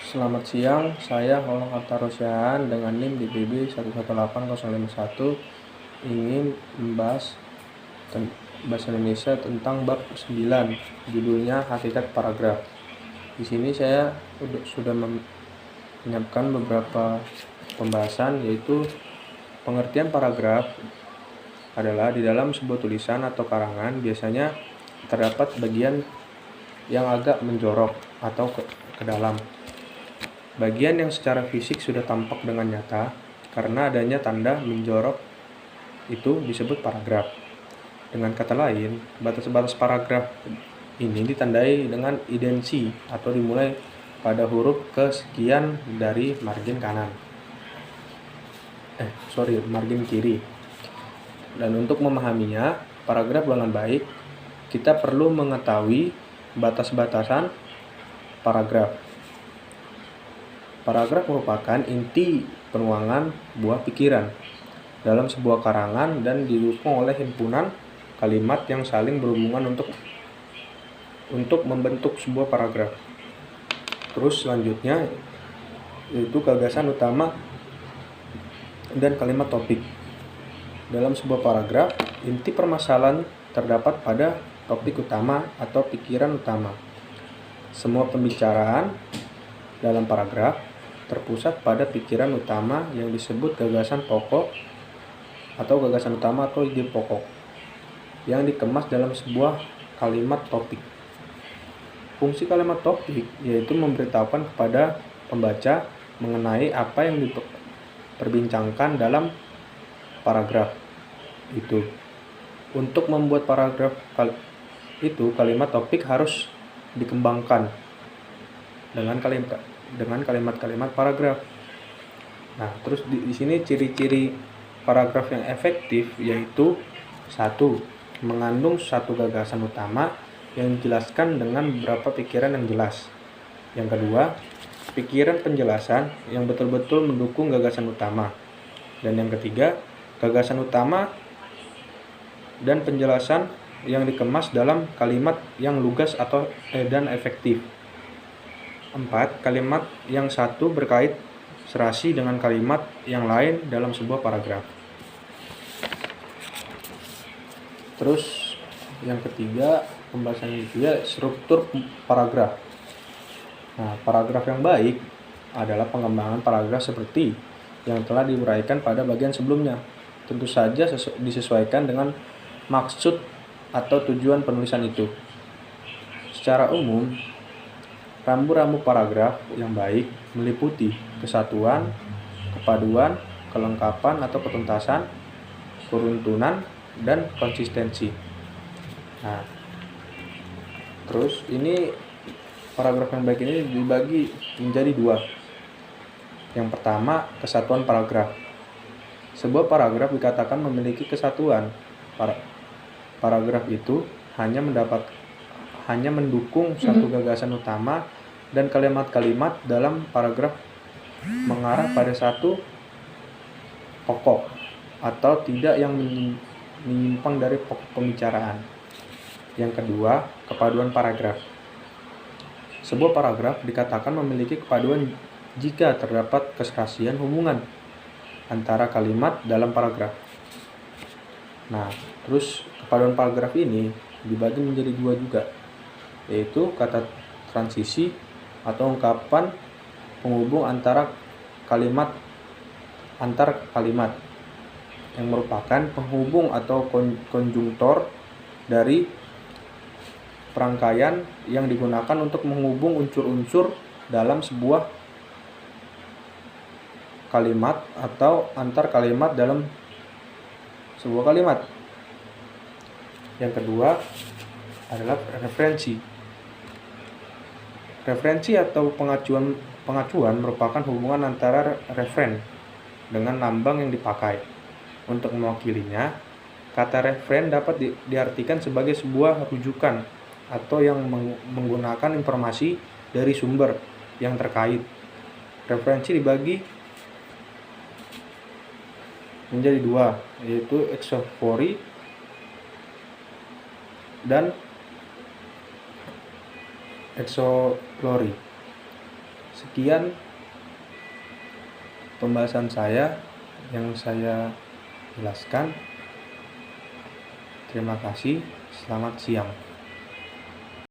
Selamat siang, saya Muhammad Artarosyan dengan NIM di BB 118051 ingin membahas bahasa Indonesia tentang bab 9, judulnya Hakikat Paragraf. Di sini saya sudah menyiapkan beberapa pembahasan, yaitu pengertian paragraf adalah di dalam sebuah tulisan atau karangan biasanya terdapat bagian yang agak menjorok atau ke dalam. Bagian yang secara fisik sudah tampak dengan nyata karena adanya tanda menjorok itu disebut paragraf. Dengan kata lain, batas-batas paragraf ini ditandai dengan indensi atau dimulai pada huruf kesekian dari margin kanan. Margin kiri. Dan untuk memahaminya, paragraf dengan baik, kita perlu mengetahui batas-batasan paragraf. Paragraf merupakan inti penuangan buah pikiran dalam sebuah karangan dan didukung oleh himpunan kalimat yang saling berhubungan untuk membentuk sebuah paragraf. Terus selanjutnya yaitu gagasan utama dan kalimat topik. Dalam sebuah paragraf, inti permasalahan terdapat pada topik utama atau pikiran utama. Semua pembicaraan dalam paragraf terpusat pada pikiran utama yang disebut gagasan pokok atau gagasan utama atau ide pokok yang dikemas dalam sebuah kalimat topik. Fungsi kalimat topik yaitu memberitahukan kepada pembaca mengenai apa yang diperbincangkan dalam paragraf itu. Untuk membuat paragraf itu, kalimat topik harus dikembangkan dengan kalimat-kalimat paragraf. Nah, terus di sini ciri-ciri paragraf yang efektif yaitu 1. Mengandung satu gagasan utama yang dijelaskan dengan beberapa pikiran yang jelas. Yang kedua, pikiran penjelasan yang betul-betul mendukung gagasan utama. Dan yang ketiga, gagasan utama dan penjelasan yang dikemas dalam kalimat yang lugas dan efektif. 4. Kalimat yang satu berkait serasi dengan kalimat yang lain dalam sebuah paragraf. Terus yang ketiga, pembahasan ketiga, struktur paragraf. Nah, paragraf yang baik adalah pengembangan paragraf seperti yang telah diuraikan pada bagian sebelumnya. Tentu saja disesuaikan dengan maksud atau tujuan penulisan itu. Secara umum, rambu-rambu paragraf yang baik meliputi kesatuan, kepaduan, kelengkapan atau ketuntasan, keruntuhan, dan konsistensi. Nah, terus ini paragraf yang baik ini dibagi menjadi 2. Yang pertama, kesatuan paragraf. Sebuah paragraf dikatakan memiliki kesatuan. Paragraf itu hanya mendukung satu gagasan utama dan kalimat-kalimat dalam paragraf mengarah pada satu pokok atau tidak yang menyimpang dari pokok pembicaraan. Yang kedua, kepaduan paragraf. Sebuah paragraf dikatakan memiliki kepaduan jika terdapat keserasian hubungan antara kalimat dalam paragraf. Nah, terus kepaduan paragraf ini dibagi menjadi 2 juga, yaitu kata transisi atau ungkapan penghubung antar kalimat yang merupakan penghubung atau konjungtor dari perangkaian yang digunakan untuk menghubung unsur-unsur dalam sebuah kalimat atau antar kalimat dalam sebuah kalimat. Yang kedua adalah referensi. Referensi atau pengacuan merupakan hubungan antara referen dengan lambang yang dipakai. Untuk mewakilinya, kata referen dapat diartikan sebagai sebuah rujukan atau yang menggunakan informasi dari sumber yang terkait. Referensi dibagi menjadi 2, yaitu expository dan expository. Sekian pembahasan saya yang saya jelaskan. Terima kasih. Selamat siang.